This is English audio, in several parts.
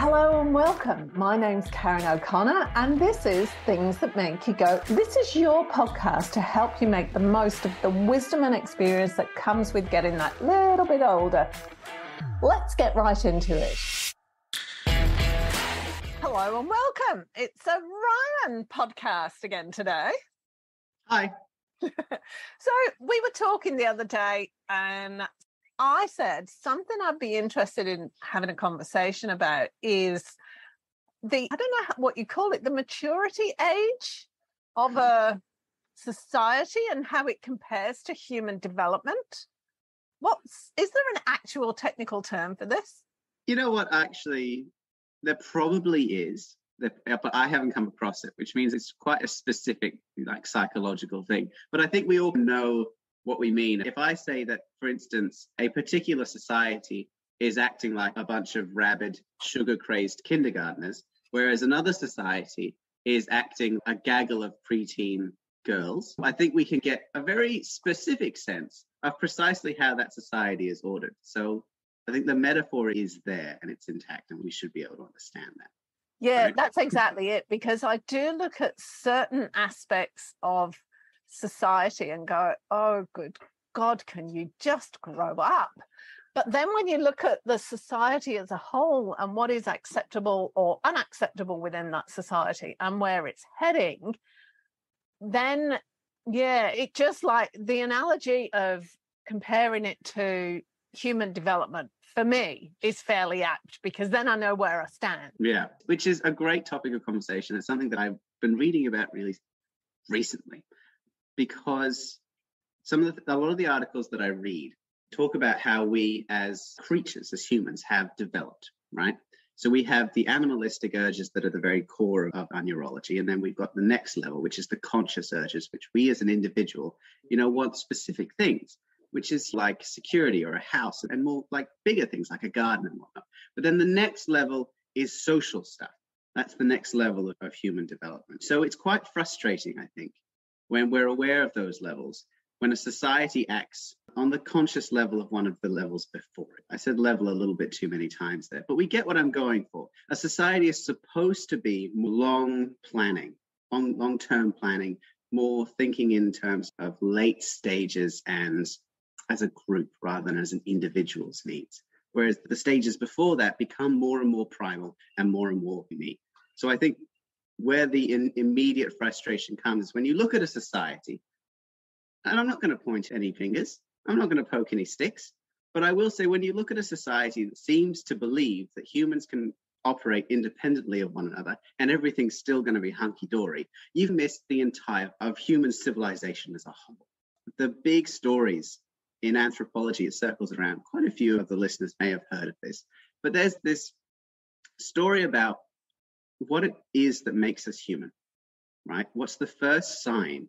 Hello and welcome. My name's Karen O'Connor and this is Things That Make You Go. This is your podcast to help you make the most of the wisdom and experience that comes with getting that little bit older. Let's get right into it. Hello and welcome. It's a Ryan podcast again today. Hi. So we were talking the other day and I said something I'd be interested in having a conversation about is I don't know what you call it, the maturity age of a society and how it compares to human development. Is there an actual technical term for this? You know what, actually, there probably is, but I haven't come across it, which means it's quite a specific, psychological thing. But I think we all know what we mean. If I say that, for instance, a particular society is acting like a bunch of rabid, sugar-crazed kindergartners, whereas another society is acting a gaggle of preteen girls, I think we can get a very specific sense of precisely how that society is ordered. So I think the metaphor is there and it's intact, and we should be able to understand that. Yeah, right? That's exactly it, because I do look at certain aspects of society and go, oh, good God, can you just grow up? But then when you look at the society as a whole and what is acceptable or unacceptable within that society and where it's heading, then, yeah, it just like the analogy of comparing it to human development for me is fairly apt, because then I know where I stand. Yeah, which is a great topic of conversation. It's something that I've been reading about really recently, because a lot of the articles that I read talk about how we as creatures, as humans, have developed, right? So we have the animalistic urges that are the very core of our neurology. And then we've got the next level, which is the conscious urges, which we as an individual, want specific things, which is like security or a house, and more like bigger things like a garden and whatnot. But then the next level is social stuff. That's the next level of human development. So it's quite frustrating, I think, when we're aware of those levels, when a society acts on the conscious level of one of the levels before it. I said level a little bit too many times there, but we get what I'm going for. A society is supposed to be long long-term planning, more thinking in terms of late stages and as a group rather than as an individual's needs. Whereas the stages before that become more and more primal and more unique. So I think where the immediate frustration comes when you look at a society, and I'm not going to point any fingers, I'm not going to poke any sticks, but I will say when you look at a society that seems to believe that humans can operate independently of one another and everything's still going to be hunky-dory, you've missed the entire of human civilization as a whole. The big stories in anthropology, it circles around. Quite a few of the listeners may have heard of this, but there's this story about what it is that makes us human, right? What's the first sign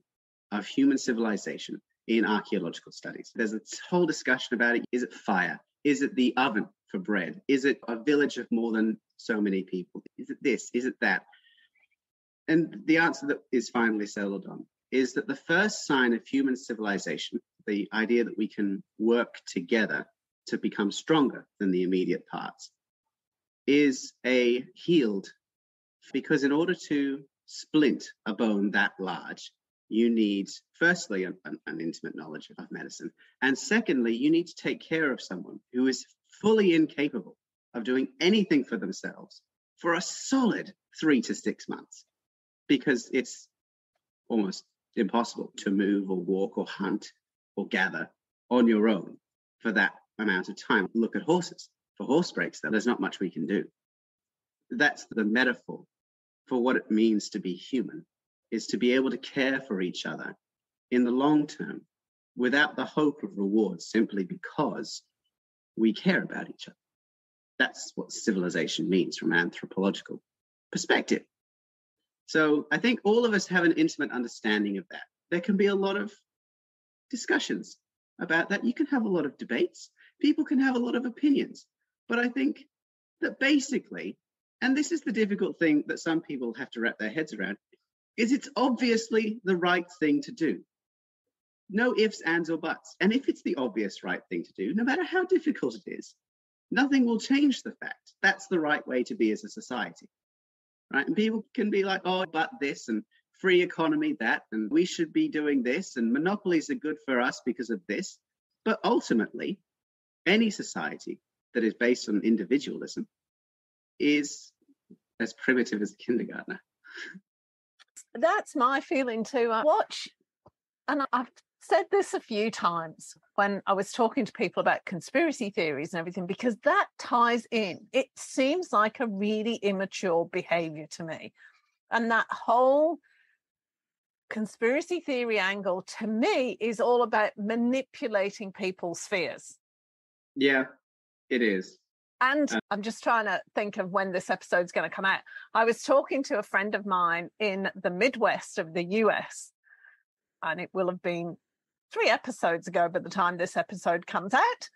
of human civilization in archaeological studies? There's a whole discussion about it. Is it fire? Is it the oven for bread? Is it a village of more than so many people? Is it this? Is it that? And the answer that is finally settled on is that the first sign of human civilization, the idea that we can work together to become stronger than the immediate parts, is a healed. Because in order to splint a bone that large, you need, firstly, an intimate knowledge of medicine. And secondly, you need to take care of someone who is fully incapable of doing anything for themselves for a solid 3 to 6 months, because it's almost impossible to move or walk or hunt or gather on your own for that amount of time. Look at horses. For horse breaks, there's not much we can do. That's the metaphor for what it means to be human, is to be able to care for each other in the long term without the hope of reward, simply because we care about each other. That's what civilization means from an anthropological perspective. So I think all of us have an intimate understanding of that. There can be a lot of discussions about that. You can have a lot of debates. People can have a lot of opinions. But I think that basically, and this is the difficult thing that some people have to wrap their heads around, is it's obviously the right thing to do. No ifs, ands, or buts. And if it's the obvious right thing to do, no matter how difficult it is, nothing will change the fact that's the right way to be as a society, right? And people can be like, oh, but this, and free economy that, and we should be doing this, and monopolies are good for us because of this. But ultimately, any society that is based on individualism is as primitive as a kindergartner. That's my feeling too. I watch, and I've said this a few times when I was talking to people about conspiracy theories and everything, because that ties in. It seems like a really immature behavior to me. And that whole conspiracy theory angle to me is all about manipulating people's fears. Yeah, it is. And I'm just trying to think of when this episode's going to come out. I was talking to a friend of mine in the Midwest of the US, and it will have been 3 episodes ago by the time this episode comes out,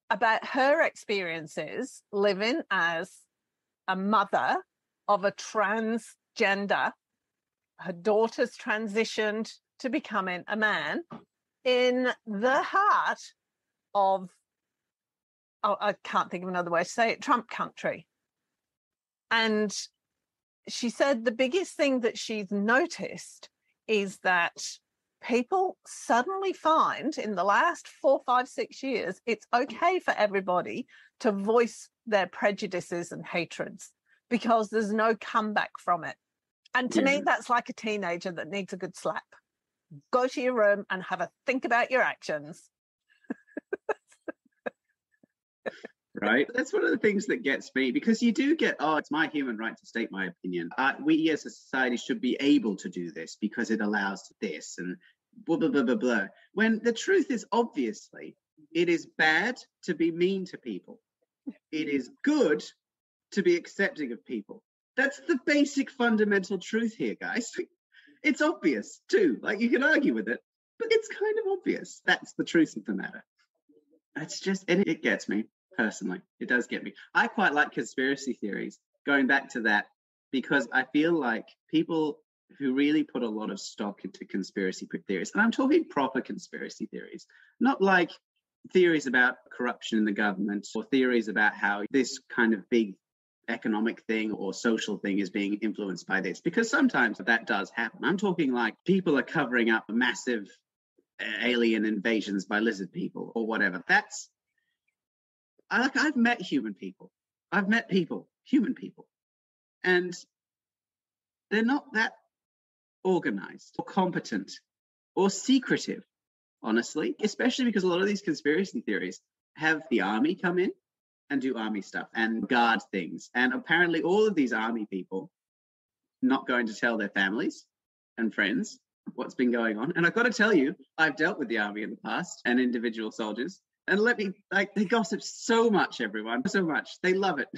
about her experiences living as a mother of a transgender. Her daughter's transitioned to becoming a man in the heart of, I can't think of another way to say it, Trump country. And she said the biggest thing that she's noticed is that people suddenly find in the last 4, 5, 6 years, it's okay for everybody to voice their prejudices and hatreds because there's no comeback from it. And to me, that's like a teenager that needs a good slap. Go to your room and have a think about your actions. Right? That's one of the things that gets me, because you do get, oh, it's my human right to state my opinion. We as a society should be able to do this because it allows this and blah, blah, blah, blah, blah. When the truth is, obviously, it is bad to be mean to people. It is good to be accepting of people. That's the basic fundamental truth here, guys. It's obvious too. Like, you can argue with it, but it's kind of obvious. That's the truth of the matter. It's just, and it gets me. Personally, it does get me. I quite like conspiracy theories, going back to that, because I feel like people who really put a lot of stock into conspiracy theories, and I'm talking proper conspiracy theories, not like theories about corruption in the government or theories about how this kind of big economic thing or social thing is being influenced by this, because sometimes that does happen. I'm talking like people are covering up massive alien invasions by lizard people or whatever. I've met human people. I've met people, human people, and they're not that organized or competent or secretive, honestly, especially because a lot of these conspiracy theories have the army come in and do army stuff and guard things. And apparently all of these army people not going to tell their families and friends what's been going on. And I've got to tell you, I've dealt with the army in the past and individual soldiers. And they gossip so much, everyone, so much. They love it.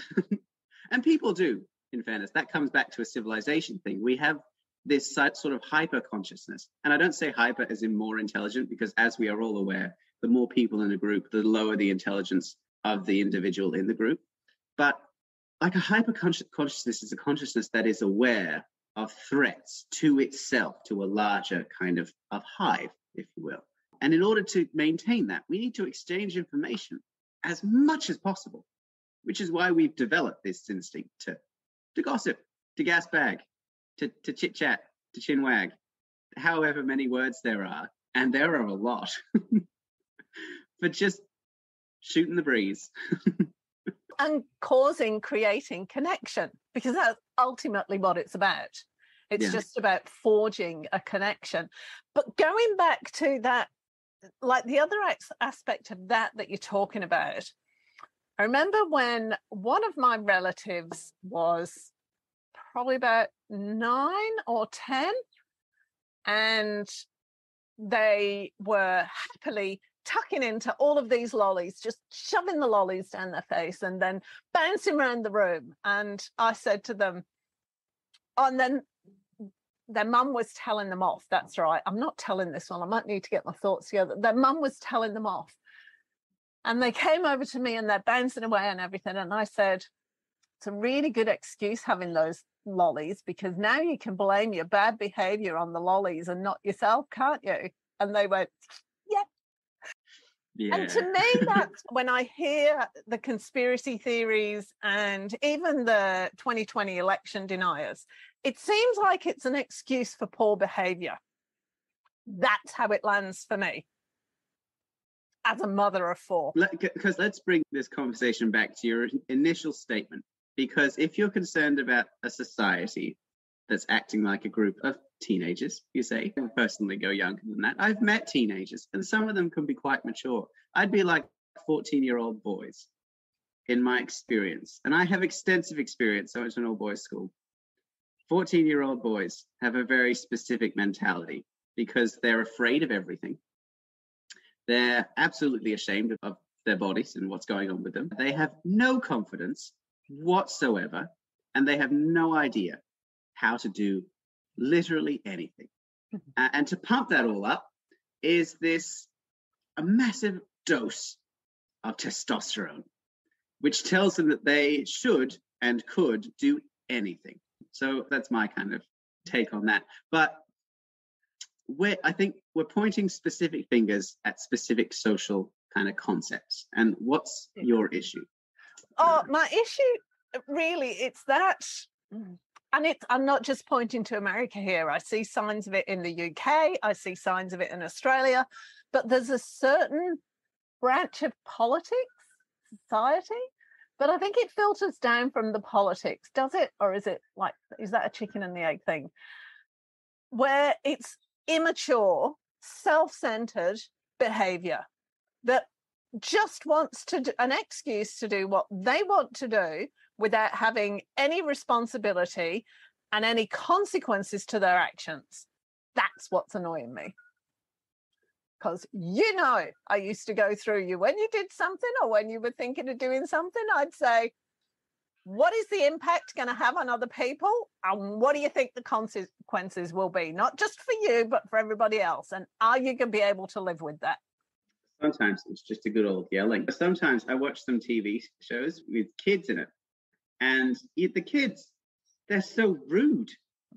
And people do, in fairness. That comes back to a civilization thing. We have this sort of hyper consciousness. And I don't say hyper as in more intelligent, because as we are all aware, the more people in a group, the lower the intelligence of the individual in the group. But like a hyper consciousness is a consciousness that is aware of threats to itself, to a larger kind of hive, if you will. And in order to maintain that, we need to exchange information as much as possible, which is why we've developed this instinct to gossip, to gas bag, to chit-chat, to chinwag, however many words there are, and there are a lot, for just shooting the breeze. And creating connection, because that's ultimately what it's about. It's just about forging a connection. But going back to that, like the other aspect of that you're talking about, I remember when one of my relatives was probably about 9 or 10, and they were happily tucking into all of these lollies, just shoving the lollies down their face and then bouncing around the room. And I said to them, and then their mum was telling them off. That's right. I'm not telling this one. I might need to get my thoughts together. Their mum was telling them off. And they came over to me and they're bouncing away and everything. And I said, it's a really good excuse having those lollies, because now you can blame your bad behavior on the lollies and not yourself, can't you? And they went, yeah. Yeah. And to me, that's when I hear the conspiracy theories and even the 2020 election deniers, it seems like it's an excuse for poor behavior. That's how it lands for me as a mother of four. Because let's bring this conversation back to your initial statement. Because if you're concerned about a society that's acting like a group of teenagers, you say, I personally go younger than that. I've met teenagers and some of them can be quite mature. I'd be like 14-year-old boys in my experience. And I have extensive experience. I went to an all-boys school. 14-year-old boys have a very specific mentality because they're afraid of everything. They're absolutely ashamed of their bodies and what's going on with them. They have no confidence whatsoever, and they have no idea how to do literally anything. And to pump that all up is a massive dose of testosterone, which tells them that they should and could do anything. So that's my kind of take on that. But I think we're pointing specific fingers at specific social kind of concepts. And what's your issue? Oh, my issue, really, it's that, and I'm not just pointing to America here. I see signs of it in the UK. I see signs of it in Australia. But there's a certain branch of politics, society, but I think it filters down from the politics. Does it? Or is that a chicken and the egg thing? Where it's immature, self-centered behavior that just wants to do an excuse to do what they want to do without having any responsibility and any consequences to their actions. That's what's annoying me. Because, I used to go through you when you did something or when you were thinking of doing something, I'd say, what is the impact going to have on other people? And what do you think the consequences will be? Not just for you, but for everybody else. And are you going to be able to live with that? Sometimes it's just a good old yelling. Sometimes I watch some TV shows with kids in it. And the kids, they're so rude.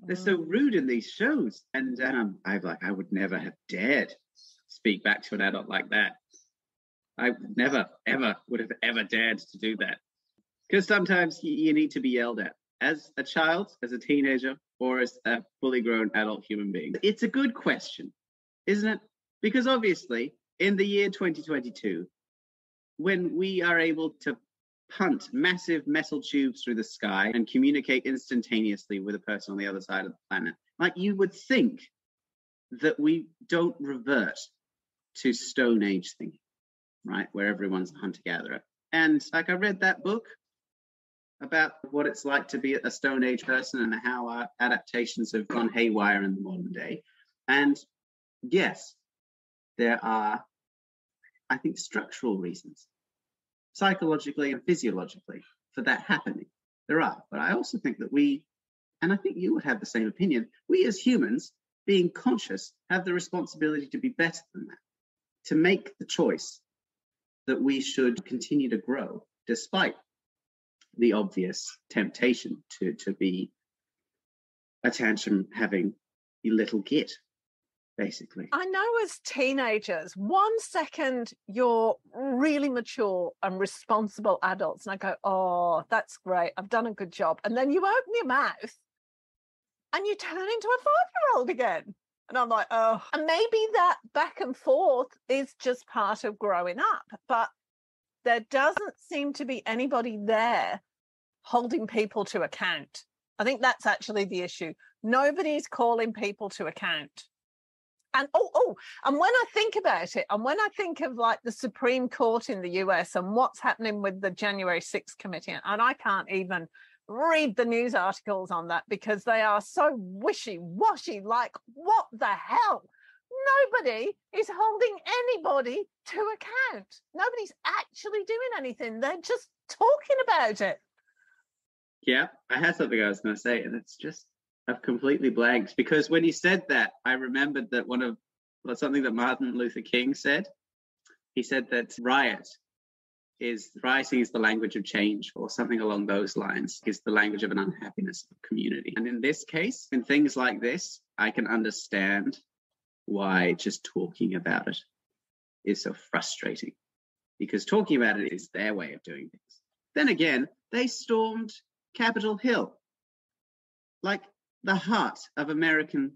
They're so rude in these shows. And I would never have dared speak back to an adult like that. I never, ever would have ever dared to do that. Because sometimes you need to be yelled at as a child, as a teenager, or as a fully grown adult human being. It's a good question, isn't it? Because obviously, in the year 2022, when we are able to punt massive metal tubes through the sky and communicate instantaneously with a person on the other side of the planet, like you would think that we don't revert to Stone Age thinking, right? Where everyone's a hunter-gatherer. And I read that book about what it's like to be a Stone Age person and how our adaptations have gone haywire in the modern day. And yes, there are, I think, structural reasons, psychologically and physiologically, for that happening. There are. But I also think that we, and I think you would have the same opinion, we as humans, being conscious, have the responsibility to be better than that, to make the choice that we should continue to grow despite the obvious temptation to be a tantrum having little git, basically. I know as teenagers, 1 second you're really mature and responsible adults, and I go, oh, that's great, I've done a good job. And then you open your mouth and you turn into a 5-year-old again. And I'm like, oh, and maybe that back and forth is just part of growing up, but there doesn't seem to be anybody there holding people to account. I think that's actually the issue. Nobody's calling people to account. And and when I think about it, and when I think of like the Supreme Court in the US and what's happening with the January 6th committee, and I can't even read the news articles on that because they are so wishy-washy, like what the hell? Nobody is holding anybody to account. Nobody's actually doing anything. They're just talking about it. Yeah, I had something I was going to say, and it's just, I've completely blanked, because when you said that, I remembered that something that Martin Luther King said. He said that rioting is the language of change, or something along those lines, is the language of an unhappiness of community. And in this case, in things like this, I can understand why just talking about it is so frustrating, because talking about it is their way of doing things. Then again, they stormed Capitol Hill, like the heart of American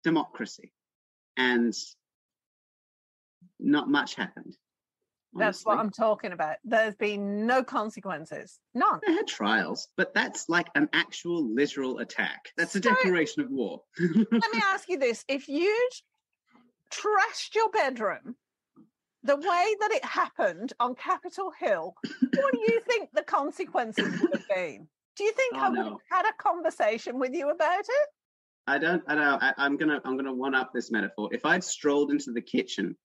democracy, and not much happened. That's what I'm talking about. There's been no consequences. None. They had trials, but that's like an actual literal attack. That's a declaration of war. Let me ask you this. If you'd trashed your bedroom the way that it happened on Capitol Hill, what do you think the consequences would have been? Do you think I would have had a conversation with you about it? I don't. I'm gonna one up this metaphor. If I'd strolled into the kitchen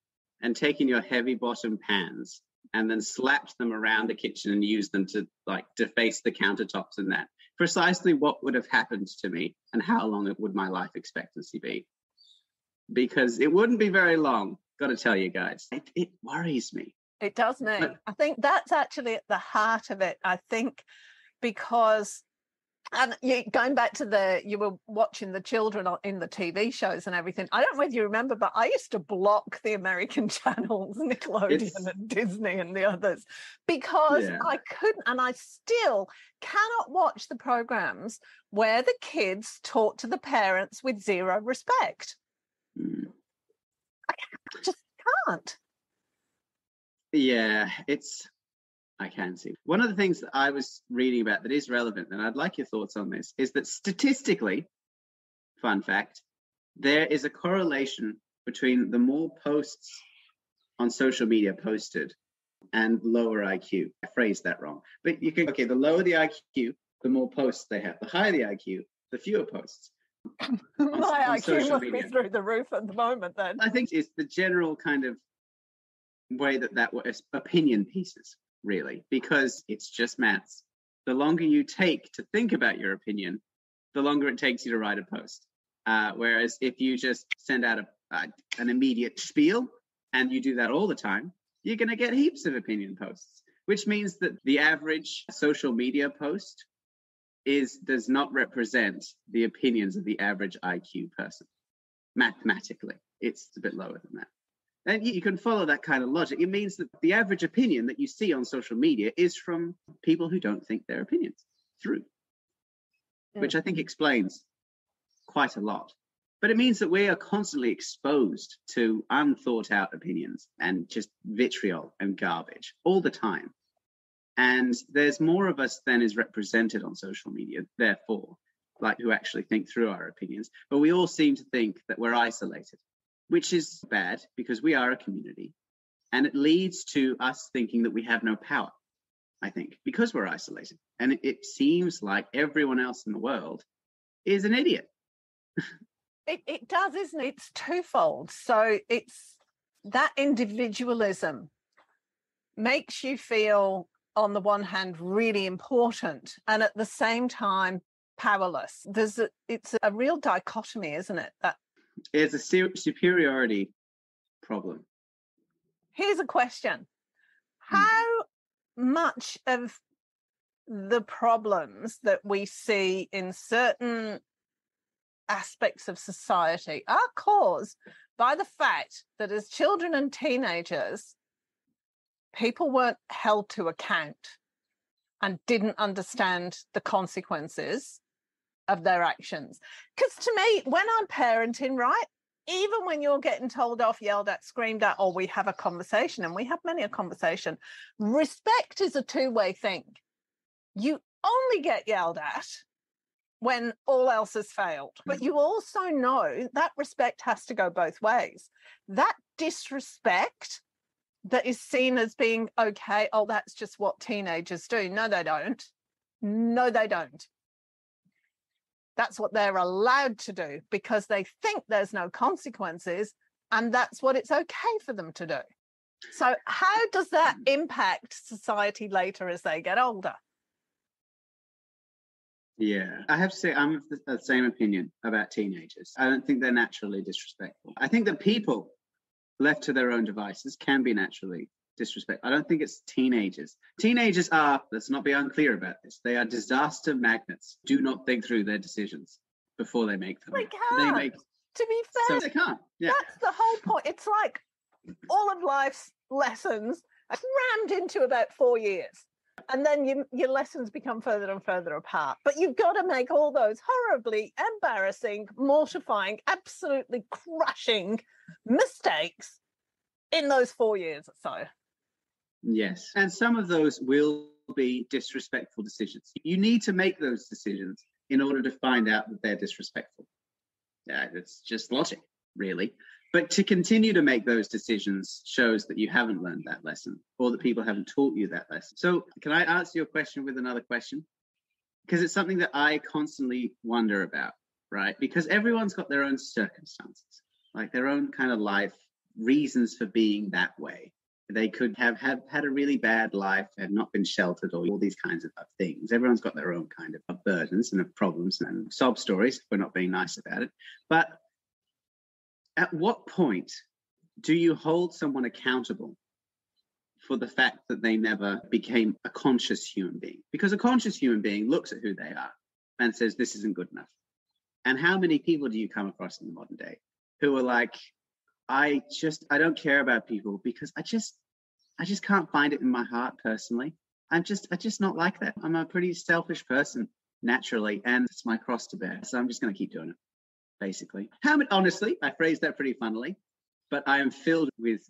and taken your heavy bottom pans and then slapped them around the kitchen and used them to like deface the countertops and that, precisely what would have happened to me and how long would my life expectancy be? Because it wouldn't be very long, got to tell you guys. It worries me. It does me. I think that's actually at the heart of it. I think because, and going back to you were watching the children in the TV shows and everything. I don't know if you remember, but I used to block the American channels, Nickelodeon and Disney and the others, because I couldn't, and I still cannot watch the programs where the kids talk to the parents with zero respect. I just can't. Yeah, I can see. One of the things that I was reading about that is relevant, and I'd like your thoughts on this, is that statistically, fun fact, there is a correlation between the more posts on social media posted and lower IQ. I phrased that wrong. But the lower the IQ, the more posts they have. The higher the IQ, the fewer posts. My IQ must be through the roof at the moment then. I think it's the general kind of way that was opinion pieces, really, because it's just maths. The longer you take to think about your opinion, the longer it takes you to write a post. Whereas if you just send out an immediate spiel and you do that all the time, you're going to get heaps of opinion posts, which means that the average social media post does not represent the opinions of the average IQ person. Mathematically, it's a bit lower than that. And you can follow that kind of logic. It means that the average opinion that you see on social media is from people who don't think their opinions through, which I think explains quite a lot. But it means that we are constantly exposed to unthought out opinions and just vitriol and garbage all the time. And there's more of us than is represented on social media, therefore, like who actually think through our opinions. But we all seem to think that we're isolated, which is bad because we are a community. And it leads to us thinking that we have no power, I think, because we're isolated. And it seems like everyone else in the world is an idiot. It does, isn't it? It's twofold. So it's that individualism makes you feel, on the one hand, really important, and at the same time, powerless. It's a real dichotomy, isn't it? That it's a superiority problem. Here's a question. How much of the problems that we see in certain aspects of society are caused by the fact that as children and teenagers, people weren't held to account and didn't understand the consequences of their actions? Because to me, when I'm parenting, right, even when you're getting told off, yelled at, screamed at, or we have a conversation, and we have many a conversation, respect is a two-way thing. You only get yelled at when all else has failed, but you also know that respect has to go both ways. That disrespect that is seen as being okay, oh, that's just what teenagers do. No, they don't. No, they don't. That's what they're allowed to do because they think there's no consequences, and that's what it's okay for them to do. So how does that impact society later as they get older? Yeah, I have to say I'm of the same opinion about teenagers. I don't think they're naturally disrespectful. I think that people left to their own devices can be naturally disrespectful. I don't think it's teenagers. Teenagers are, let's not be unclear about this, they are disaster magnets. Do not think through their decisions before they make them. They can't. To be fair, so they can't. Yeah. That's the whole point. It's like all of life's lessons are crammed into about 4 years. And then your lessons become further and further apart. But you've got to make all those horribly embarrassing, mortifying, absolutely crushing mistakes in those 4 years or so. Yes. And some of those will be disrespectful decisions. You need to make those decisions in order to find out that they're disrespectful. Yeah, it's just logic, really. But to continue to make those decisions shows that you haven't learned that lesson, or that people haven't taught you that lesson. So can I answer your question with another question? Because it's something that I constantly wonder about, right? Because everyone's got their own circumstances, like their own kind of life reasons for being that way. They could have had a really bad life and not been sheltered, or all these kinds of things. Everyone's got their own kind of burdens and of problems and sob stories, if we're not being nice about it. But at what point do you hold someone accountable for the fact that they never became a conscious human being? Because a conscious human being looks at who they are and says, this isn't good enough. And how many people do you come across in the modern day who are like, I don't care about people because I just can't find it in my heart personally. I just not like that. I'm a pretty selfish person naturally, and it's my cross to bear. So I'm just going to keep doing it. Basically, honestly, I phrased that pretty funnily, but I am filled with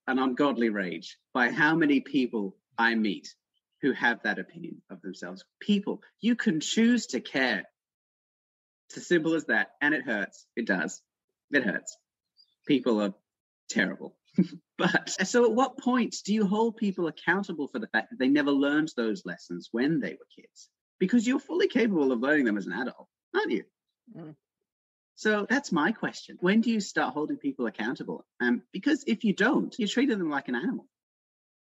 an ungodly rage by how many people I meet who have that opinion of themselves. People, you can choose to care. It's as simple as that, and it hurts. It does. It hurts. People are terrible. But so at what point do you hold people accountable for the fact that they never learned those lessons when they were kids? Because you're fully capable of learning them as an adult, aren't you? Mm. So that's my question. When do you start holding people accountable? Because if you don't, you're treating them like an animal.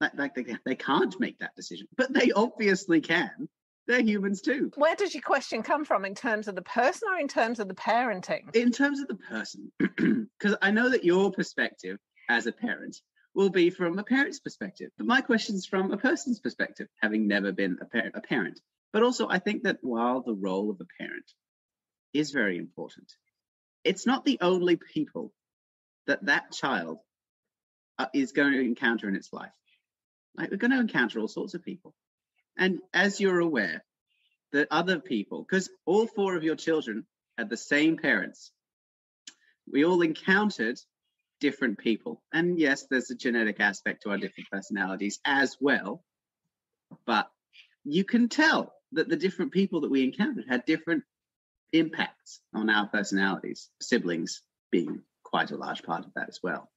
Like they can't make that decision, but they obviously can. They're humans too. Where does your question come from, in terms of the person or in terms of the parenting? In terms of the person, because I know that your perspective as a parent will be from a parent's perspective, but my question's from a person's perspective, having never been a parent. But also, I think that while the role of a parent is very important, it's not the only people that child is going to encounter in its life. Like, we're going to encounter all sorts of people. And as you're aware, that other people, because all 4 of your children had the same parents, we all encountered different people. And yes, there's a genetic aspect to our different personalities as well. But you can tell that the different people that we encountered had different impacts on our personalities, siblings being quite a large part of that as well.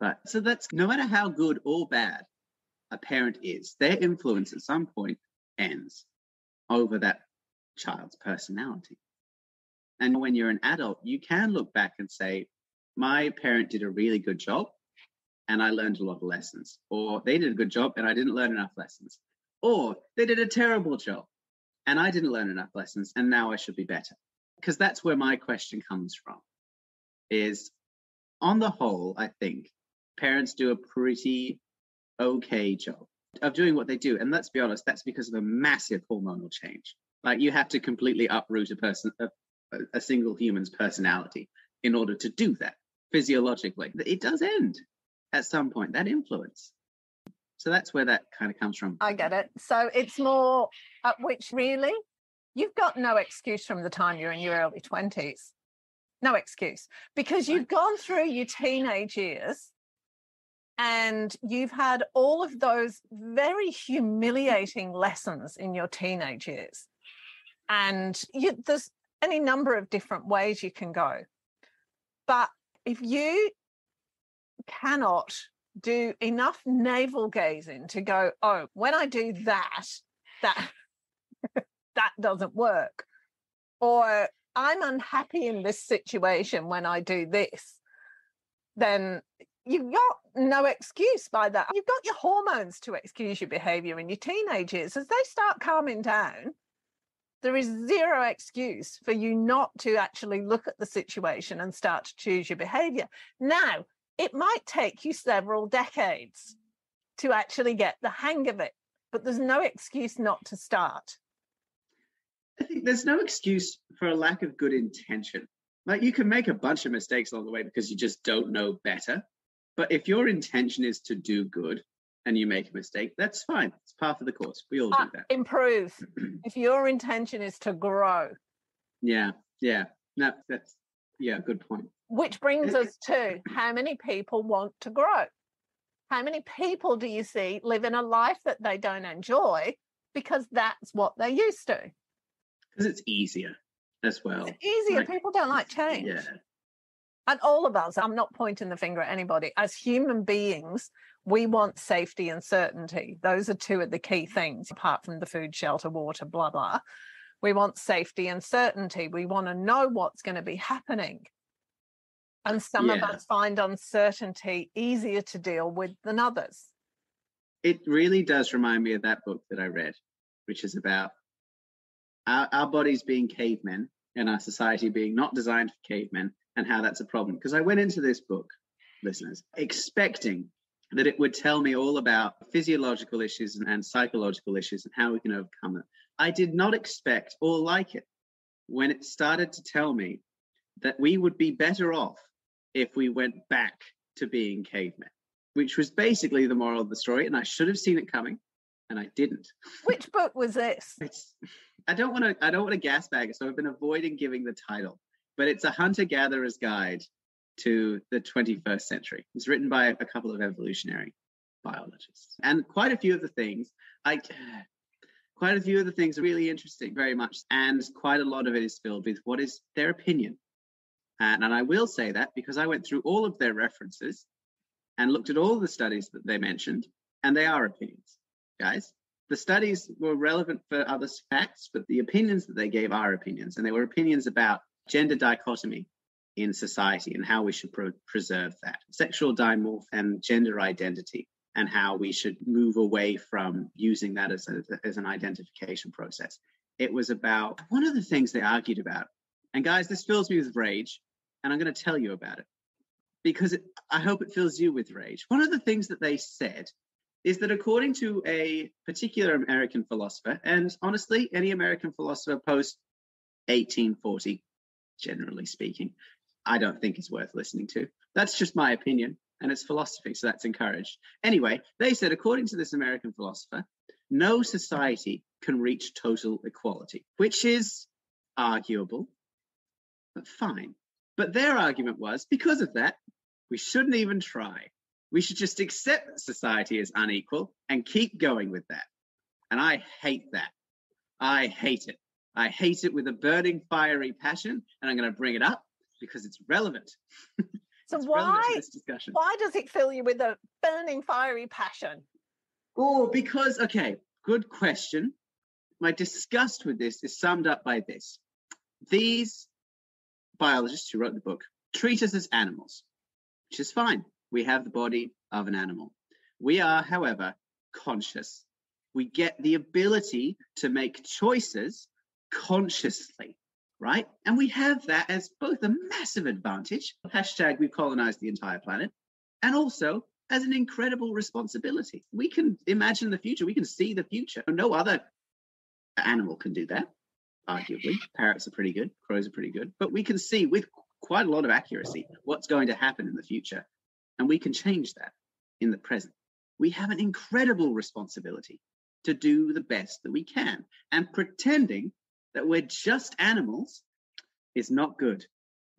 But so that's, no matter how good or bad a parent is, their influence at some point ends over that child's personality. And when you're an adult, you can look back and say, my parent did a really good job and I learned a lot of lessons, or they did a good job and I didn't learn enough lessons, or they did a terrible job and I didn't learn enough lessons and now I should be better. Because that's where my question comes from, is on the whole, I think parents do a pretty okay job of doing what they do. And let's be honest, that's because of a massive hormonal change. Like, you have to completely uproot a single human's personality in order to do that physiologically. It does end at some point, that influence. So that's where that kind of comes from. I get it. So it's more at which, really, you've got no excuse from the time you're in your early 20s. No excuse. Because you've gone through your teenage years and you've had all of those very humiliating lessons in your teenage years. And there's any number of different ways you can go. But if you cannot do enough navel gazing to go, oh, when I do that doesn't work, or I'm unhappy in this situation when I do this, then you've got no excuse by that. You've got your hormones to excuse your behavior in your teenage years. As they start calming down, there is zero excuse for you not to actually look at the situation and start to choose your behavior. Now, it might take you several decades to actually get the hang of it, but there's no excuse not to start. I think there's no excuse for a lack of good intention. Like, you can make a bunch of mistakes along the way because you just don't know better. But if your intention is to do good and you make a mistake, that's fine. It's part of the course. We all do that. Improve. If your intention is to grow. Yeah. No, that's good point. Which brings us to how many people want to grow? How many people do you see live in a life that they don't enjoy because that's what they're used to? Because it's easier as well. It's easier. People don't like change. Yeah. And all of us, I'm not pointing the finger at anybody, as human beings, we want safety and certainty. Those are two of the key things, apart from the food, shelter, water, blah, blah. We want safety and certainty. We want to know what's going to be happening. And some of us find uncertainty easier to deal with than others. It really does remind me of that book that I read, which is about our bodies being cavemen and our society being not designed for cavemen, and how that's a problem. Because I went into this book, listeners, expecting that it would tell me all about physiological issues and psychological issues and how we can overcome it. I did not expect or like it when it started to tell me that we would be better off if we went back to being cavemen, which was basically the moral of the story. And I should have seen it coming, and I didn't. Which book was this? I don't want to gas bag it, so I've been avoiding giving the title. But it's a hunter-gatherer's guide to the 21st century. It's written by a couple of evolutionary biologists. And quite a few of the things are really interesting, very much. And quite a lot of it is filled with what is their opinion. And I will say that because I went through all of their references and looked at all the studies that they mentioned, and they are opinions, guys. The studies were relevant for other facts, but the opinions that they gave are opinions. And they were opinions about gender dichotomy in society and how we should preserve that, sexual dimorph and gender identity, and how we should move away from using that as an identification process. It was about one of the things they argued about. And guys, this fills me with rage, and I'm going to tell you about it because I hope it fills you with rage. One of the things that they said is that according to a particular American philosopher, and honestly, any American philosopher post 1840, generally speaking, I don't think is worth listening to. That's just my opinion, and it's philosophy, so that's encouraged. Anyway, they said, according to this American philosopher, no society can reach total equality, which is arguable, but fine. But their argument was, because of that, we shouldn't even try. We should just accept that society is unequal and keep going with that. And I hate that. I hate it. I hate it with a burning, fiery passion, and I'm going to bring it up because it's relevant. So relevant to this discussion. Why does it fill you with a burning, fiery passion? Oh, because, okay, good question. My disgust with this is summed up by this. These biologists who wrote the book treat us as animals, which is fine. We have the body of an animal. We are, however, conscious. We get the ability to make choices consciously, right? And we have that as both a massive advantage, hashtag we've colonized the entire planet, and also as an incredible responsibility. We can imagine the future. We can see the future. No other animal can do that, arguably. Parrots are pretty good. Crows are pretty good. But we can see with quite a lot of accuracy what's going to happen in the future. And we can change that in the present. We have an incredible responsibility to do the best that we can. And pretending that we're just animals is not good,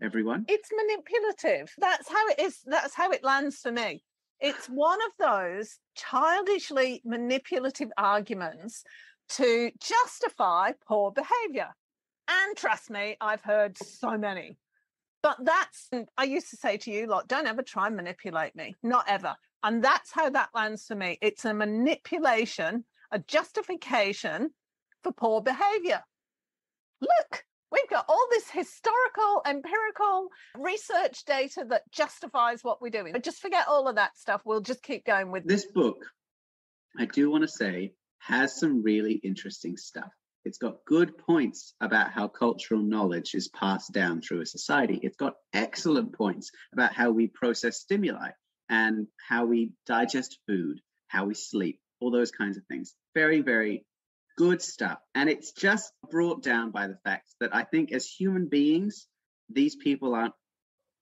everyone. It's manipulative. That's how it is. That's how it lands for me. It's one of those childishly manipulative arguments to justify poor behavior. And trust me, I've heard so many. But I used to say to you, like, don't ever try and manipulate me. Not ever. And that's how that lands for me. It's a manipulation, a justification for poor behavior. Look, we've got all this historical, empirical research data that justifies what we're doing. But just forget all of that stuff. We'll just keep going with this book. I do want to say has some really interesting stuff. It's got good points about how cultural knowledge is passed down through a society. It's got excellent points about how we process stimuli and how we digest food, how we sleep, all those kinds of things. Very, very good stuff. And it's just brought down by the fact that I think as human beings, these people aren't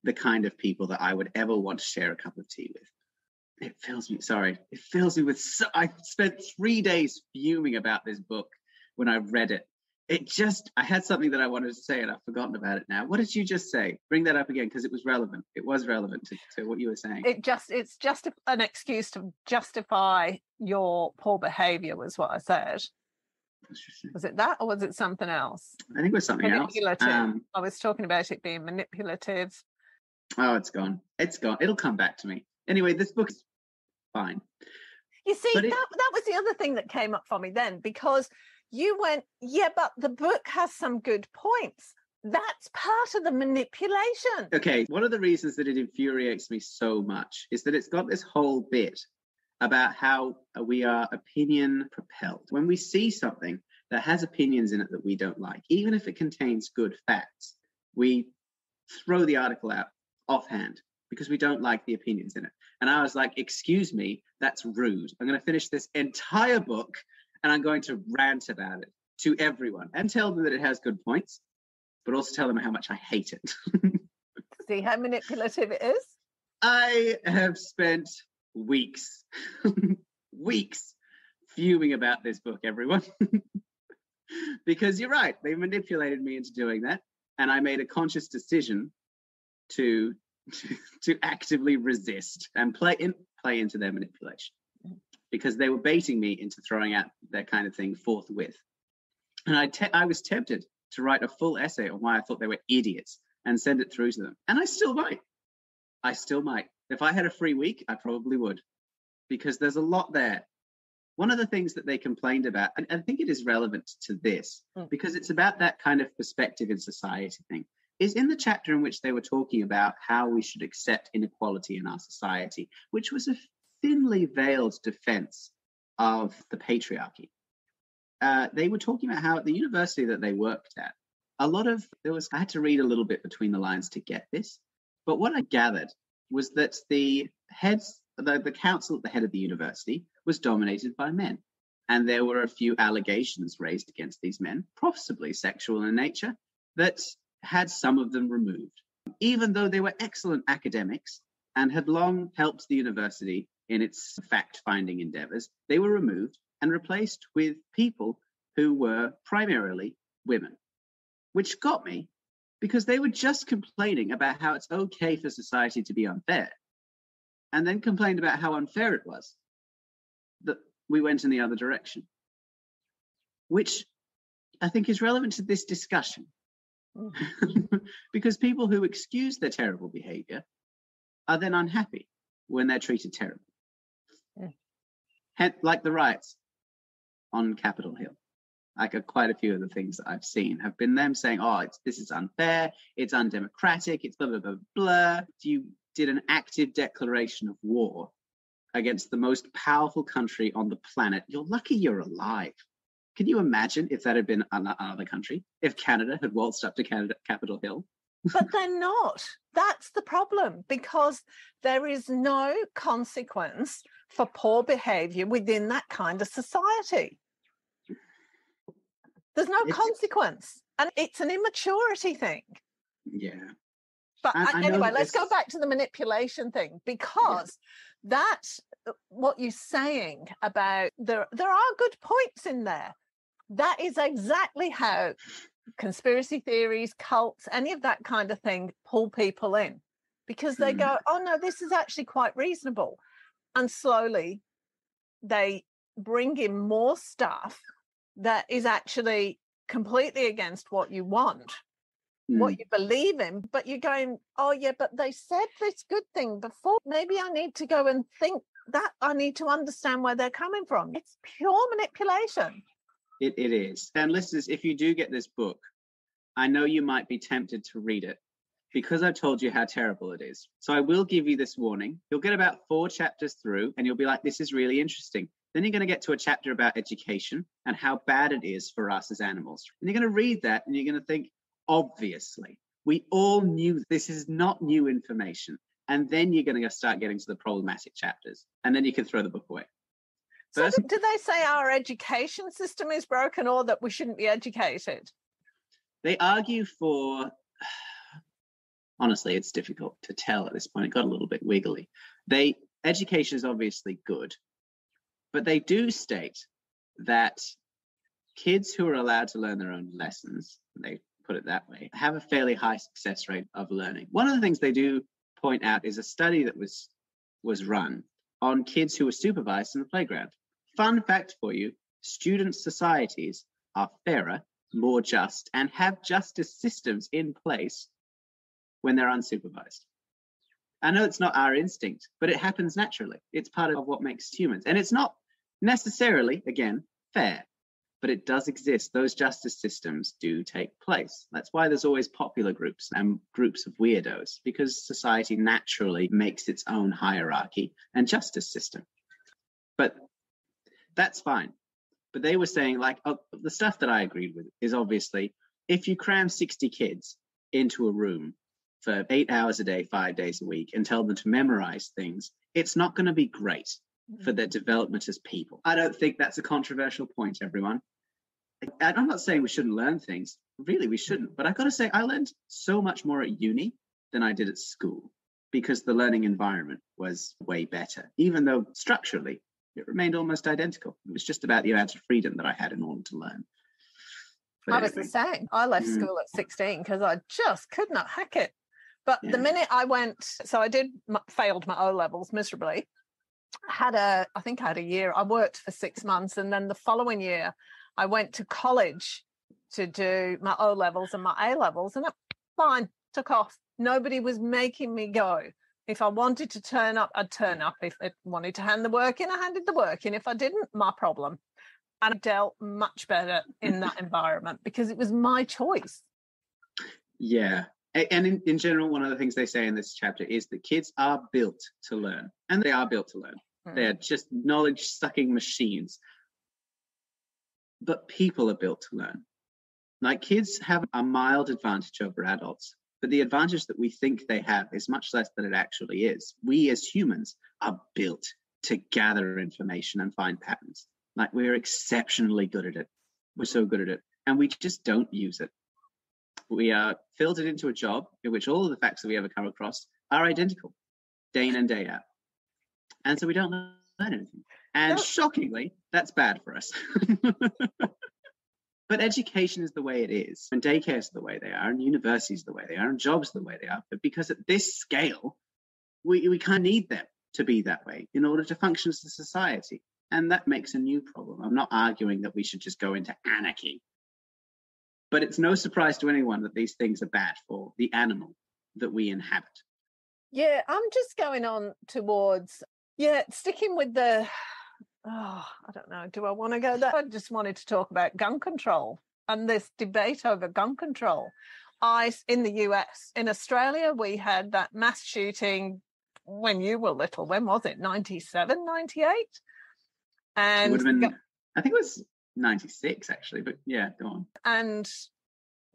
the kind of people that I would ever want to share a cup of tea with. It fills me with I spent 3 days fuming about this book when I read it. I had something that I wanted to say and I've forgotten about it now. What did you just say? Bring that up again, because it was relevant. It was relevant to what you were saying. It's just an excuse to justify your poor behavior, was what I said. Was it that, or was it something else? I think it was something else. I was talking about it being manipulative. Oh, it's gone. It'll come back to me. Anyway, this book is fine. You see, that was the other thing that came up for me then, because you went, yeah, but the book has some good points. That's part of the manipulation. Okay, one of the reasons that it infuriates me so much is that it's got this whole bit about how we are opinion propelled. When we see something that has opinions in it that we don't like, even if it contains good facts, we throw the article out offhand because we don't like the opinions in it. And I was like, excuse me, that's rude. I'm going to finish this entire book and I'm going to rant about it to everyone and tell them that it has good points, but also tell them how much I hate it. See how manipulative it is? I have spent weeks fuming about this book, everyone. Because you're right, they manipulated me into doing that. And I made a conscious decision to actively resist and play into their manipulation, because they were baiting me into throwing out that kind of thing forthwith. And I was tempted to write a full essay on why I thought they were idiots and send it through to them. And I still might. If I had a free week, I probably would, because there's a lot there. One of the things that they complained about, and I think it is relevant to this, because it's about that kind of perspective in society thing, is in the chapter in which they were talking about how we should accept inequality in our society, which was a thinly veiled defense of the patriarchy. They were talking about how at the university that they worked at, I had to read a little bit between the lines to get this, but what I gathered was that the council at the head of the university was dominated by men. And there were a few allegations raised against these men, possibly sexual in nature, that had some of them removed. Even though they were excellent academics and had long helped the university in its fact-finding endeavors, they were removed and replaced with people who were primarily women, which got me, because they were just complaining about how it's okay for society to be unfair, and then complained about how unfair it was that we went in the other direction, which I think is relevant to this discussion. Because people who excuse their terrible behavior are then unhappy when they're treated terribly. Like the riots on Capitol Hill. Quite a few of the things that I've seen have been them saying, this is unfair, it's undemocratic, it's blah, blah, blah, blah. You did an active declaration of war against the most powerful country on the planet. You're lucky you're alive. Can you imagine if that had been another country? If Canada had waltzed up to Capitol Hill? But they're not. That's the problem, because there is no consequence for poor behaviour within that kind of society. There's no consequence. And it's an immaturity thing. Yeah. But anyway, let's go back to the manipulation thing, because that's what you're saying about there are good points in there. That is exactly how conspiracy theories, cults, any of that kind of thing pull people in, because they go, oh no, this is actually quite reasonable. And slowly they bring in more stuff that is actually completely against what you want, what you believe in, but you're going, oh yeah, but they said this good thing before. Maybe I need to go and think that. I need to understand where they're coming from. It's pure manipulation. It is. And listeners, if you do get this book, I know you might be tempted to read it because I've told you how terrible it is. So I will give you this warning. You'll get about 4 chapters through and you'll be like, this is really interesting. Then you're going to get to a chapter about education and how bad it is for us as animals. And you're going to read that and you're going to think, obviously, we all knew this is not new information. And then you're going to start getting to the problematic chapters. And then you can throw the book away. So do they say our education system is broken, or that we shouldn't be educated? They argue for, honestly, it's difficult to tell at this point. It got a little bit wiggly. Education is obviously good, but they do state that kids who are allowed to learn their own lessons, they put it that way, have a fairly high success rate of learning. One of the things they do point out is a study that was run on kids who were supervised in the playground. Fun fact for you, student societies are fairer, more just, and have justice systems in place when they're unsupervised. I know it's not our instinct, but it happens naturally. It's part of what makes humans. And it's not necessarily, again, fair, but it does exist. Those justice systems do take place. That's why there's always popular groups and groups of weirdos, because society naturally makes its own hierarchy and justice system. But that's fine. But they were saying, like, the stuff that I agreed with is obviously, if you cram 60 kids into a room for 8 hours a day, 5 days a week, and tell them to memorize things, it's not going to be great for their development as people. I don't think that's a controversial point, everyone. I'm not saying we shouldn't learn things. Really, we shouldn't. But I've got to say, I learned so much more at uni than I did at school because the learning environment was way better, even though structurally it remained almost identical. It was just about the amount of freedom that I had in order to learn. But I was the same. I left school at 16 because I just could not hack it. But the minute I went, so I failed my O-levels miserably. I think I had a year. I worked for 6 months, and then the following year I went to college to do my O-levels and my A-levels, and it fine, took off. Nobody was making me go. If I wanted to turn up, I'd turn up. If I wanted to hand the work in, I handed the work in. If I didn't, my problem. And I dealt much better in that environment because it was my choice. Yeah. And in general, one of the things they say in this chapter is that kids are built to learn, and they are built to learn. They are just knowledge-sucking machines. But people are built to learn. Like, kids have a mild advantage over adults, but the advantage that we think they have is much less than it actually is. We as humans are built to gather information and find patterns. Like, we're exceptionally good at it. We're so good at it, and we just don't use it. We are filtered into a job in which all of the facts that we ever come across are identical, day in and day out. And so we don't learn anything. And shockingly, that's bad for us. But education is the way it is, and daycares are the way they are, and universities are the way they are, and jobs are the way they are. But because at this scale, we kind of need them to be that way in order to function as a society. And that makes a new problem. I'm not arguing that we should just go into anarchy. But it's no surprise to anyone that these things are bad for the animal that we inhabit. Yeah, I'm just going on towards, sticking with the, I don't know, do I want to go there? I just wanted to talk about gun control and this debate over gun control. In the US, in Australia, we had that mass shooting when you were little. When was it? 97, 98? And it would have been, I think it was 96 actually, but yeah, go on. And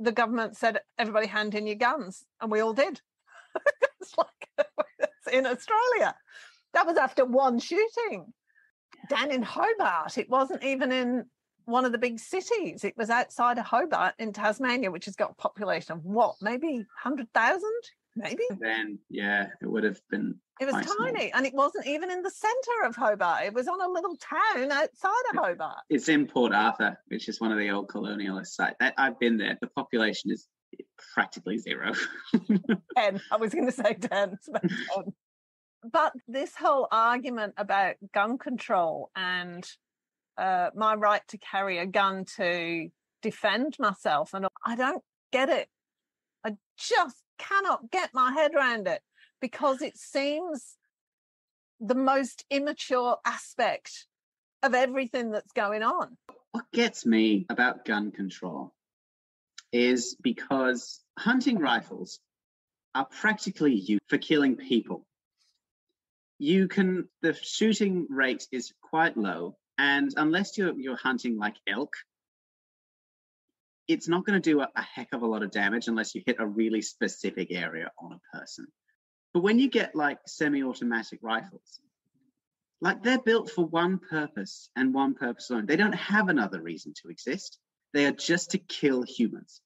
the government said, everybody hand in your guns, and we all did. It's like in Australia. That was after one shooting down in Hobart. It wasn't even in one of the big cities. It was outside of Hobart in Tasmania, which has got a population of what, maybe 100,000? Maybe. Then, yeah, it would have been. It was tiny, and it wasn't even in the centre of Hobart. It was on a little town outside of Hobart. It's in Port Arthur, which is one of the old colonialist sites. I've been there. The population is practically zero. 10. I was going to say 10. It's about 10. But this whole argument about gun control and my right to carry a gun to defend myself, and I don't get it. I just cannot get my head around it because it seems the most immature aspect of everything that's going on. What gets me about gun control is because hunting rifles are practically used for killing people. The shooting rate is quite low, and unless you're hunting like elk, it's not going to do a heck of a lot of damage unless you hit a really specific area on a person. But when you get like semi-automatic rifles, like they're built for one purpose and one purpose alone. They don't have another reason to exist. They are just to kill humans.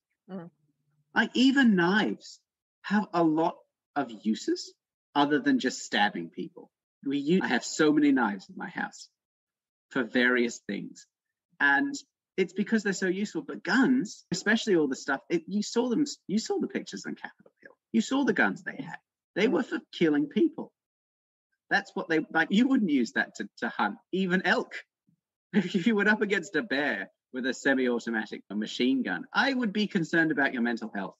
Like even knives. have a lot of uses other than just stabbing people. I have so many knives in my house for various things. And it's because they're so useful. But guns, especially all the stuff, you saw the pictures on Capitol Hill. You saw the guns they had. They were for killing people. That's what they like. You wouldn't use that to hunt even elk. If you went up against a bear with a semi-automatic machine gun, I would be concerned about your mental health.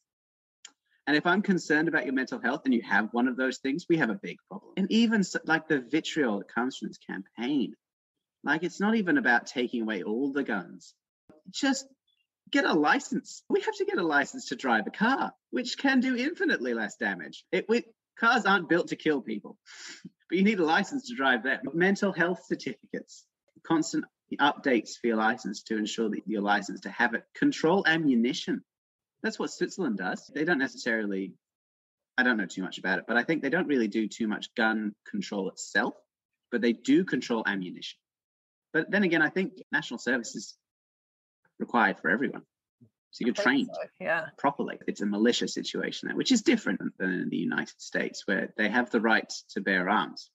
And if I'm concerned about your mental health and you have one of those things, we have a big problem. And even like the vitriol that comes from this campaign, like it's not even about taking away all the guns. Just get a license. We have to get a license to drive a car, which can do infinitely less damage. Cars aren't built to kill people, but you need a license to drive them. Mental health certificates, constant updates for your license to ensure that you're licensed to have it. Control ammunition. That's what Switzerland does. They don't necessarily, I don't know too much about it, but I think they don't really do too much gun control itself, but they do control ammunition. But then again, I think national service is required for everyone. So you're trained properly. It's a militia situation there, which is different than in the United States, where they have the right to bear arms.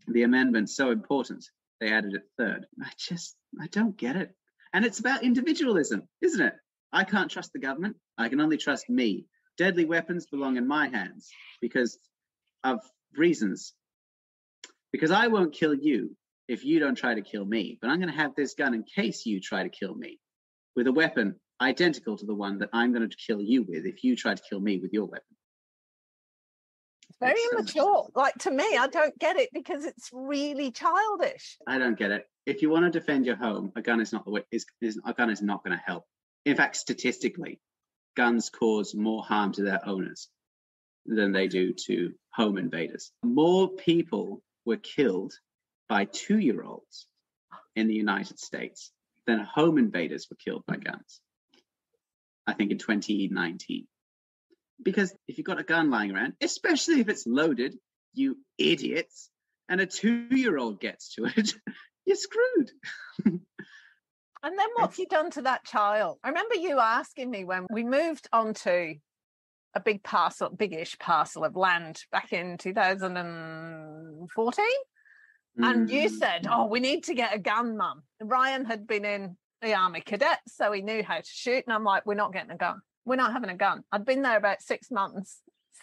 The amendment's so important, they added it third. I don't get it. And it's about individualism, isn't it? I can't trust the government. I can only trust me. Deadly weapons belong in my hands because of reasons. Because I won't kill you if you don't try to kill me, but I'm going to have this gun in case you try to kill me with a weapon identical to the one that I'm going to kill you with if you try to kill me with your weapon. It's very immature. Like, to me, I don't get it because it's really childish. I don't get it. If you want to defend your home, a gun is not going to help. In fact, statistically, guns cause more harm to their owners than they do to home invaders. More people were killed by 2-year-olds in the United States than home invaders were killed by guns, I think in 2019. Because if you've got a gun lying around, especially if it's loaded, you idiots, and a 2-year-old gets to it, you're screwed. And then what's he done to that child? I remember you asking me when we moved onto a biggish parcel of land back in 2014. And you said, we need to get a gun, Mum. Ryan had been in the Army Cadets, so he knew how to shoot. And I'm like, we're not getting a gun. We're not having a gun. I'd been there about 6 months,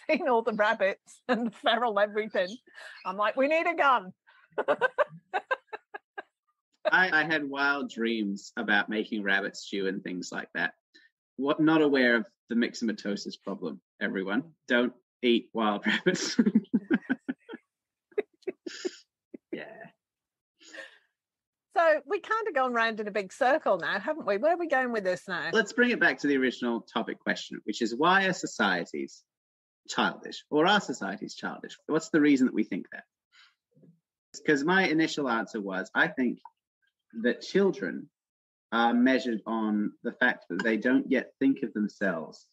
seen all the rabbits and the feral everything. I'm like, we need a gun. I had wild dreams about making rabbit stew and things like that. Not aware of the myxomatosis problem, everyone. Don't eat wild rabbits. Yeah. So we kind of gone round in a big circle now, haven't we? Where are we going with this now? Let's bring it back to the original topic question, which is, why are societies childish? Or are societies childish? What's the reason that we think that? Because my initial answer was, I think that children are measured on the fact that they don't yet think of themselves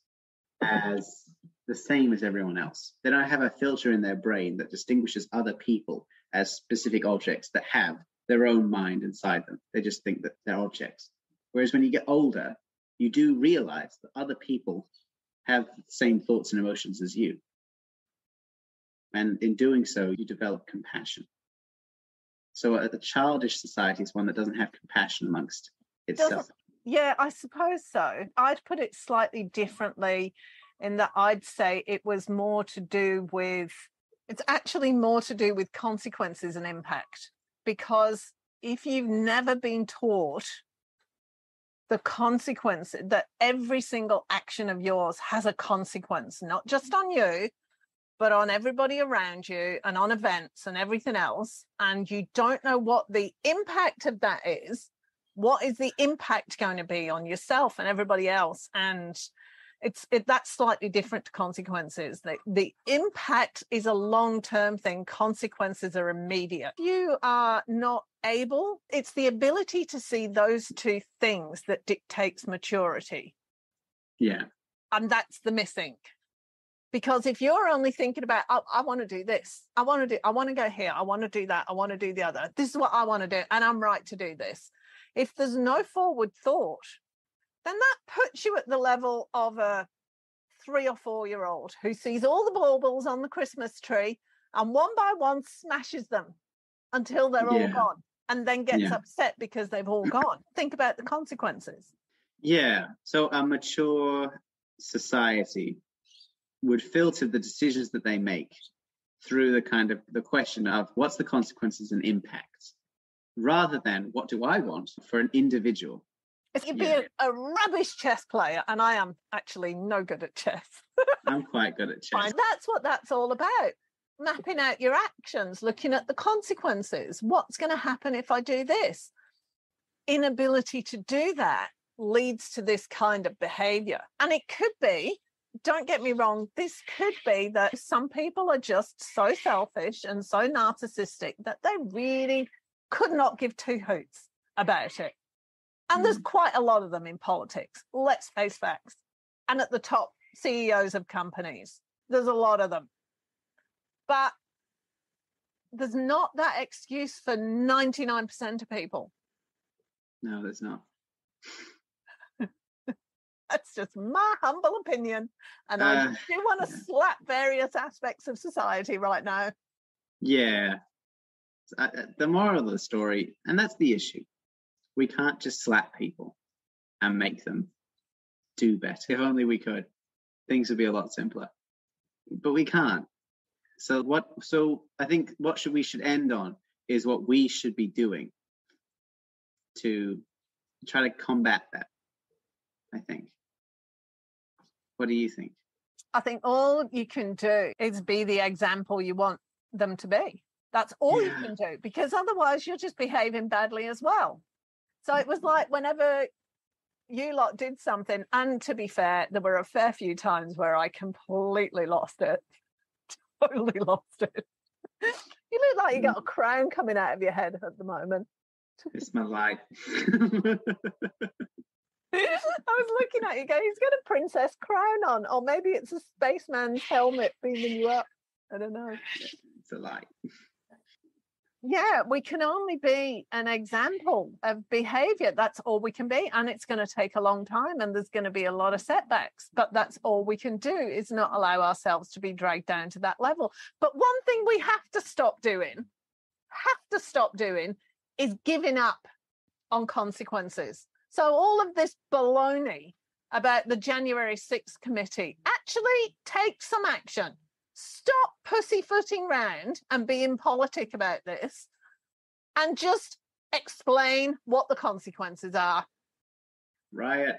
as the same as everyone else. They don't have a filter in their brain that distinguishes other people as specific objects that have their own mind inside them. They just think that they're objects. Whereas when you get older, you do realize that other people have the same thoughts and emotions as you. And in doing so, you develop compassion. So the childish society is one that doesn't have compassion amongst itself. Yeah, I suppose so. I'd put it slightly differently in that I'd say it's actually more to do with consequences and impact. Because if you've never been taught the consequence, that every single action of yours has a consequence, not just on you, but on everybody around you and on events and everything else, and you don't know what the impact of that is, what is the impact going to be on yourself and everybody else? And that's slightly different to consequences. The impact is a long-term thing. Consequences are immediate. You are not able, it's the ability to see those two things that dictates maturity. Yeah. And that's the missing. Because if you're only thinking about, I want to do this, I want to go here, I want to do that, I want to do the other, this is what I want to do, and I'm right to do this. If there's no forward thought, then that puts you at the level of a 3 or 4-year-old who sees all the baubles on the Christmas tree and one by one smashes them until they're all gone, and then gets upset because they've all gone. Think about the consequences. Yeah. So a mature society would filter the decisions that they make through the question of what's the consequences and impacts, rather than what do I want for an individual. If you'd be a rubbish chess player, and I am actually no good at chess. I'm quite good at chess. Fine. That's what that's all about. Mapping out your actions, looking at the consequences. What's going to happen if I do this? Inability to do that leads to this kind of behavior. And it could be, don't get me wrong, this could be that some people are just so selfish and so narcissistic that they really could not give two hoots about it. And there's quite a lot of them in politics. Let's face facts. And at the top, CEOs of companies, there's a lot of them. But there's not that excuse for 99% of people. No, there's not. That's just my humble opinion. And I do want to slap various aspects of society right now. Yeah. The moral of the story, and that's the issue. We can't just slap people and make them do better. If only we could, things would be a lot simpler. But we can't. So I think what we should end on is what we should be doing to try to combat that, I think. What do you think? I think all you can do is be the example you want them to be. That's all you can do, because otherwise you're just behaving badly as well. So it was like whenever you lot did something, and to be fair, there were a fair few times where I completely lost it. Totally lost it. You look like you got a crown coming out of your head at the moment. It's my life. I was looking at you going, he's got a princess crown on, or maybe it's a spaceman's helmet beaming you up. I don't know. It's a lie. Yeah, we can only be an example of behavior. That's all we can be. And it's going to take a long time and there's going to be a lot of setbacks. But that's all we can do, is not allow ourselves to be dragged down to that level. But one thing we have to stop doing is giving up on consequences. So all of this baloney about the January 6th committee, actually take some action. Stop pussyfooting round and being politic about this, and just explain what the consequences are. Riot.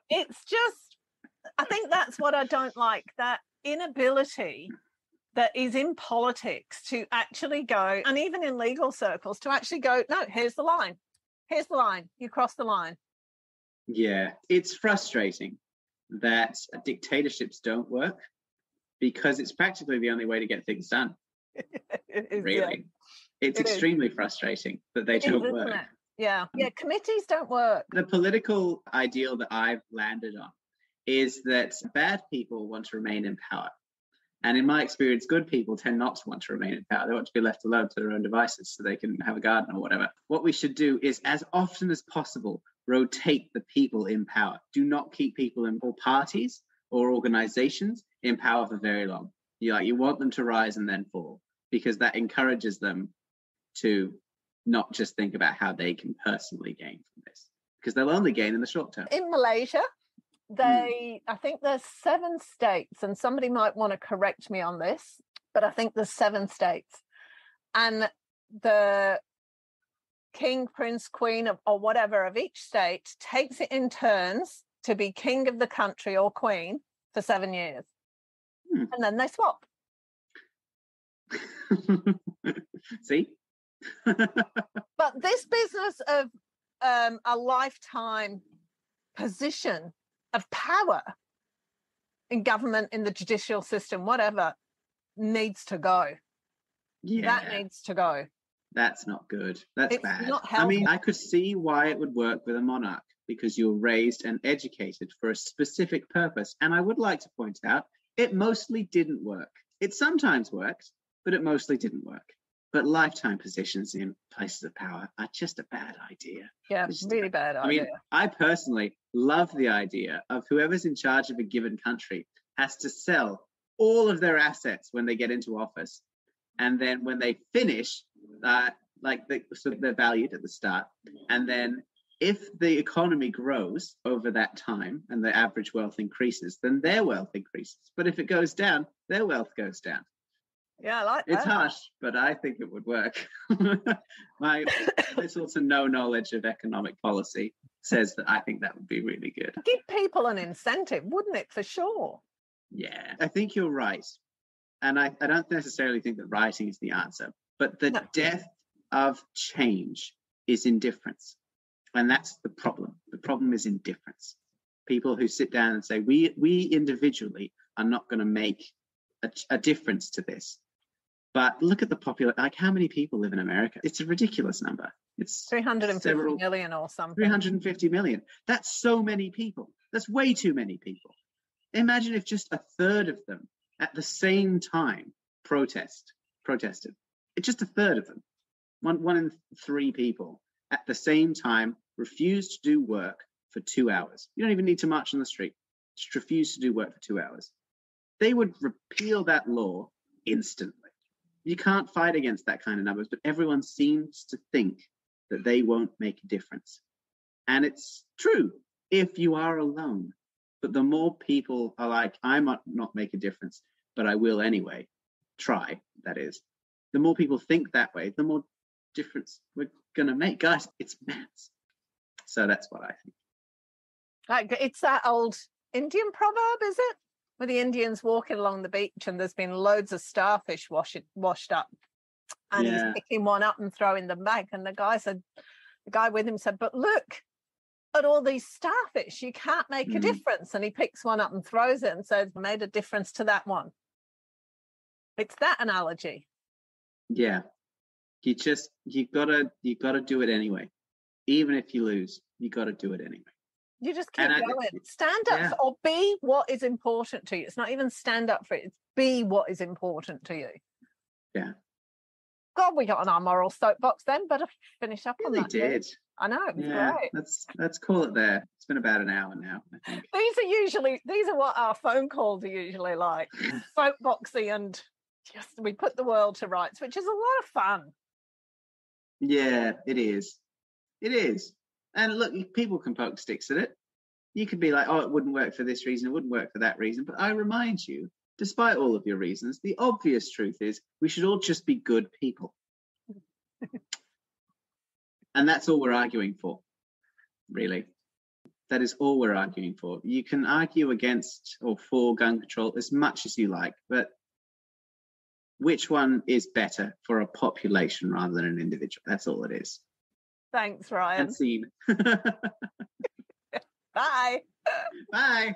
It's just, I think that's what I don't like, that inability that is in politics to actually go, and even in legal circles, to actually go, no, here's the line. Here's the line. You cross the line. Yeah, it's frustrating that dictatorships don't work, because it's practically the only way to get things done. It is, really. Yeah. It's extremely frustrating that they don't work. Yeah, committees don't work. The political ideal that I've landed on is that bad people want to remain in power. And in my experience, good people tend not to want to remain in power. They want to be left alone to their own devices so they can have a garden or whatever. What we should do is, as often as possible, rotate the people in power. Do not keep people in or parties or organizations in power for very long. You want them to rise and then fall, because that encourages them to not just think about how they can personally gain from this, because they'll only gain in the short term. In Malaysia, I think there's 7 states, and somebody might want to correct me on this, but I think there's 7 states. And the king, prince, queen, or whatever of each state takes it in turns to be king of the country or queen for 7 years. And then they swap. See? But this business of a lifetime position of power in government, in the judicial system, whatever, needs to go. Yeah. That needs to go. That's not good. That's bad. Not healthy. I mean, I could see why it would work with a monarch, because you're raised and educated for a specific purpose. And I would like to point out, it mostly didn't work. It sometimes worked, but it mostly didn't work. But lifetime positions in places of power are just a bad idea. Yeah, really bad idea. I mean, I personally love the idea of whoever's in charge of a given country has to sell all of their assets when they get into office. And then when they finish, so they're valued at the start. And then if the economy grows over that time and the average wealth increases, then their wealth increases. But if it goes down, their wealth goes down. Yeah, I like that. It's harsh, but I think it would work. My little to no knowledge of economic policy says that I think that would be really good. Give people an incentive, wouldn't it, for sure? Yeah, I think you're right. And I don't necessarily think that writing is the answer, but the death of change is indifference. And that's the problem. The problem is indifference. People who sit down and say, we individually are not going to make a difference to this. But look at the like how many people live in America? It's a ridiculous number. It's 350 million or something. 350 million. That's so many people. That's way too many people. Imagine if just a third of them at the same time protested. It's just a third of them. One in 3 people at the same time refuse to do work for 2 hours. You don't even need to march on the street. Just refuse to do work for 2 hours. They would repeal that law instantly. You can't fight against that kind of numbers, but everyone seems to think that they won't make a difference. And it's true if you are alone. But the more people are like, I might not make a difference, but I will anyway, try, that is. The more people think that way, the more difference we're going to make. Guys, it's maths. So that's what I think. Like, it's that old Indian proverb, is it? Where the Indians walking along the beach and there's been loads of starfish washed up. And he's picking one up and throwing them back. And the guy with him said, but look at all these starfish. You can't make a difference. And he picks one up and throws it and says, made a difference to that one. It's that analogy. Yeah. You gotta do it anyway. Even if you lose, you gotta do it anyway. You just keep going. Stand up or be what is important to you. It's not even stand up for it. It's be what is important to you. Yeah. God, we got on our moral soapbox then. Better finish up on that. We did. I know, it was great. Let's call it there. It's been about an hour now, I think. These are what our phone calls are usually like. Soapboxy, and just we put the world to rights, which is a lot of fun. Yeah, it is. It is. And look, people can poke sticks at it. You could be like, oh, it wouldn't work for this reason, it wouldn't work for that reason. But I remind you, despite all of your reasons, the obvious truth is we should all just be good people. And that's all we're arguing for, really. That is all we're arguing for. You can argue against or for gun control as much as you like, but which one is better for a population rather than an individual? That's all it is. Thanks, Ryan. And scene. Bye. Bye.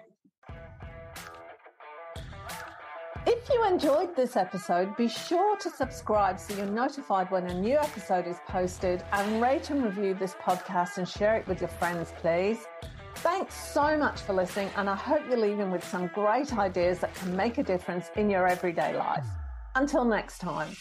If you enjoyed this episode, be sure to subscribe so you're notified when a new episode is posted, and rate and review this podcast and share it with your friends, please. Thanks so much for listening, and I hope you're leaving with some great ideas that can make a difference in your everyday life. Until next time.